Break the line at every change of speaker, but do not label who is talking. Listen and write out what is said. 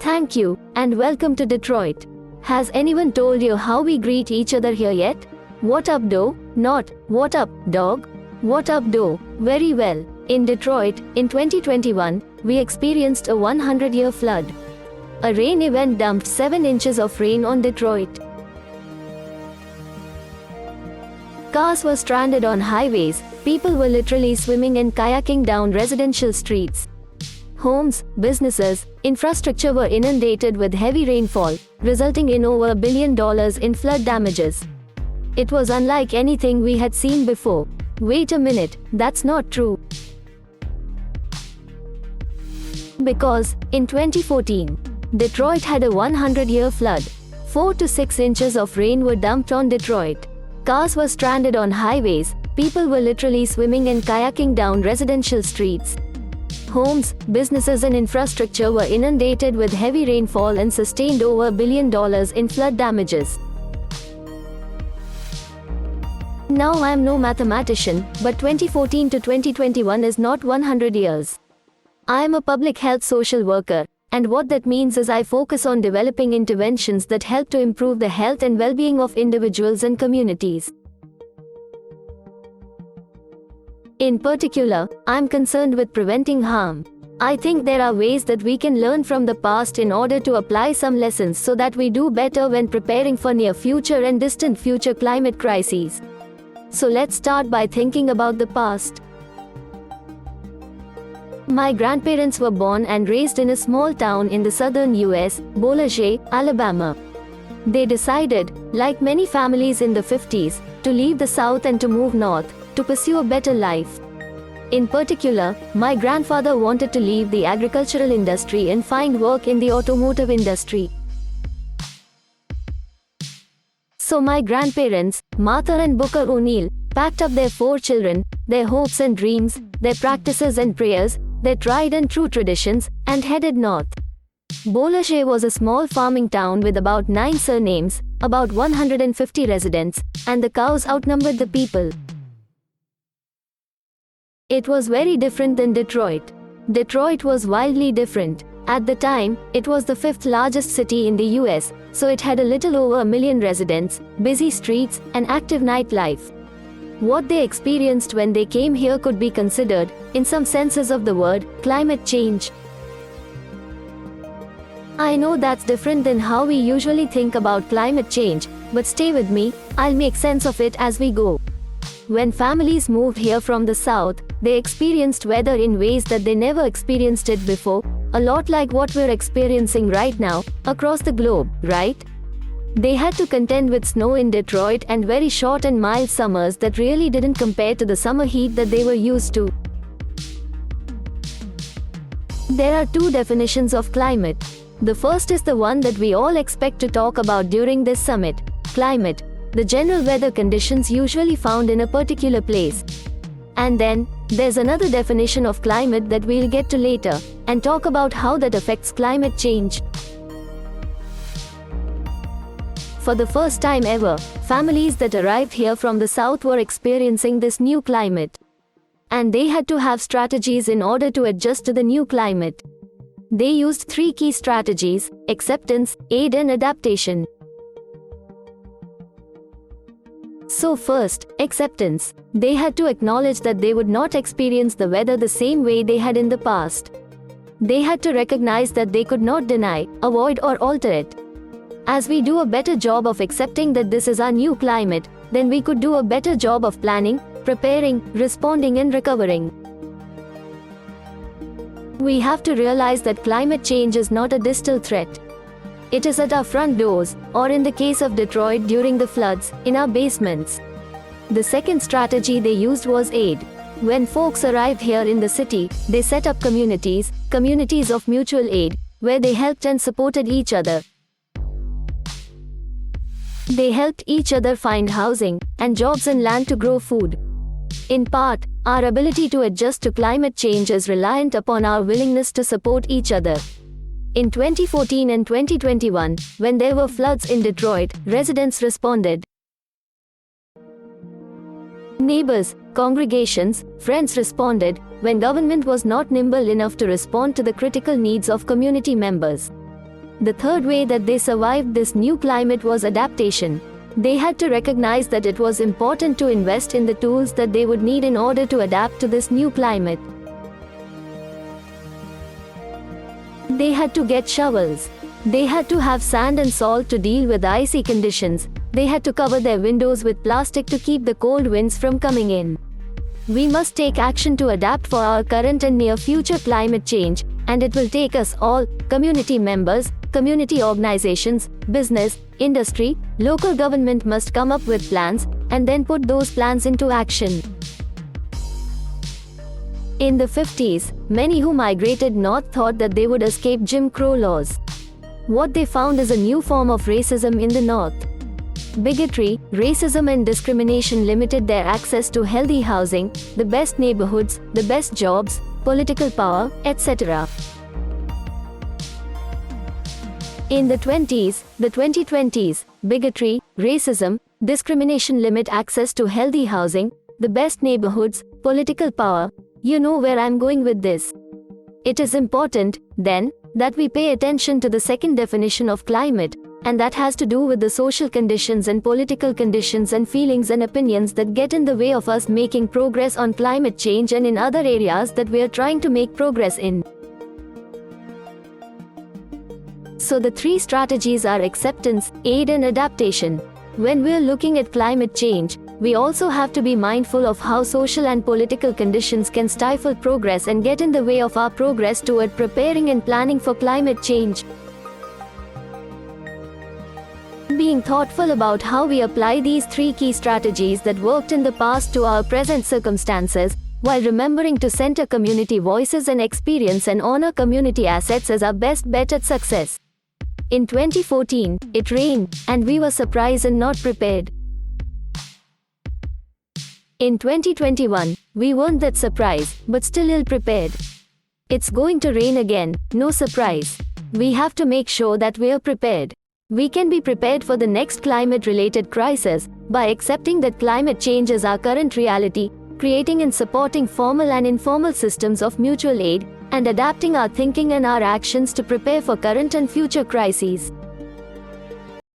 Thank you, and welcome to Detroit. Has anyone told you how we greet each other here yet? What up, doe? Not, what up, dog? What up, doe? Very well. In Detroit, in 2021, we experienced a 100-year flood. A rain event dumped 7 inches of rain on Detroit. Cars were stranded on highways, people were literally swimming and kayaking down residential streets. Homes, businesses, infrastructure were inundated with heavy rainfall, resulting in over $1 billion in flood damages. It was unlike anything we had seen before. Wait a minute, that's not true. Because, in 2014, Detroit had a 100-year flood. 4 to 6 inches of rain were dumped on Detroit. Cars were stranded on highways, people were literally swimming and kayaking down residential streets. Homes, businesses and infrastructure were inundated with heavy rainfall and sustained over $1 billion in flood damages. Now I am no mathematician, but 2014 to 2021 is not 100 years. I am a public health social worker, and what that means is I focus on developing interventions that help to improve the health and well-being of individuals and communities. In particular, I'm concerned with preventing harm. I think there are ways that we can learn from the past in order to apply some lessons so that we do better when preparing for near future and distant future climate crises. So let's start by thinking about the past. My grandparents were born and raised in a small town in the southern US, Bossier, Alabama. They decided, like many families in the 50s, to leave the South and to move north, to pursue a better life. In particular, my grandfather wanted to leave the agricultural industry and find work in the automotive industry. So my grandparents, Martha and Booker O'Neill, packed up their 4 children, their hopes and dreams, their practices and prayers, their tried and true traditions, and headed north. Bossier was a small farming town with about 9 surnames, about 150 residents, and the cows outnumbered the people. It was very different than Detroit. Detroit was wildly different. At the time, it was the 5th largest city in the US, so it had a little over 1 million residents, busy streets, and active nightlife. What they experienced when they came here could be considered, in some senses of the word, climate change. I know that's different than how we usually think about climate change, but stay with me, I'll make sense of it as we go. When families moved here from the South, they experienced weather in ways that they never experienced it before, a lot like what we're experiencing right now, across the globe, right? They had to contend with snow in Detroit and very short and mild summers that really didn't compare to the summer heat that they were used to. There are 2 definitions of climate. The first is the one that we all expect to talk about during this summit. Climate, the general weather conditions usually found in a particular place. And then, there's another definition of climate that we'll get to later, and talk about how that affects climate change. For the first time ever, families that arrived here from the South were experiencing this new climate. And they had to have strategies in order to adjust to the new climate. They used 3 key strategies: acceptance, aid and adaptation. So first, acceptance. They had to acknowledge that they would not experience the weather the same way they had in the past. They had to recognize that they could not deny, avoid or alter it. As we do a better job of accepting that this is our new climate, then we could do a better job of planning, preparing, responding and recovering. We have to realize that climate change is not a distant threat. It is at our front doors, or in the case of Detroit during the floods, in our basements. The second strategy they used was aid. When folks arrived here in the city, they set up communities of mutual aid, where they helped and supported each other. They helped each other find housing, and jobs and land to grow food. In part, our ability to adjust to climate change is reliant upon our willingness to support each other. In 2014 and 2021, when there were floods in Detroit, residents responded. Neighbors, congregations, friends responded, when government was not nimble enough to respond to the critical needs of community members. The third way that they survived this new climate was adaptation. They had to recognize that it was important to invest in the tools that they would need in order to adapt to this new climate. They had to get shovels. They had to have sand and salt to deal with icy conditions. They had to cover their windows with plastic to keep the cold winds from coming in. We must take action to adapt for our current and near future climate change, and it will take us all, community members, community organizations, business, industry, local government must come up with plans, and then put those plans into action. In the 50s, many who migrated north thought that they would escape Jim Crow laws. What they found is a new form of racism in the north. Bigotry, racism and discrimination limited their access to healthy housing, the best neighborhoods, the best jobs, political power, etc. In the 2020s, bigotry, racism, discrimination limit access to healthy housing, the best neighborhoods, political power. You know where I'm going with this. It is important, then, that we pay attention to the second definition of climate, and that has to do with the social conditions and political conditions and feelings and opinions that get in the way of us making progress on climate change and in other areas that we are trying to make progress in. So the three strategies are acceptance, aid and adaptation. When we're looking at climate change, we also have to be mindful of how social and political conditions can stifle progress and get in the way of our progress toward preparing and planning for climate change. Being thoughtful about how we apply these three key strategies that worked in the past to our present circumstances, while remembering to center community voices and experience and honor community assets as our best bet at success. In 2014, it rained, and we were surprised and not prepared. In 2021, we weren't that surprised, but still ill-prepared. It's going to rain again, no surprise. We have to make sure that we're prepared. We can be prepared for the next climate-related crisis by accepting that climate change is our current reality, creating and supporting formal and informal systems of mutual aid, and adapting our thinking and our actions to prepare for current and future crises.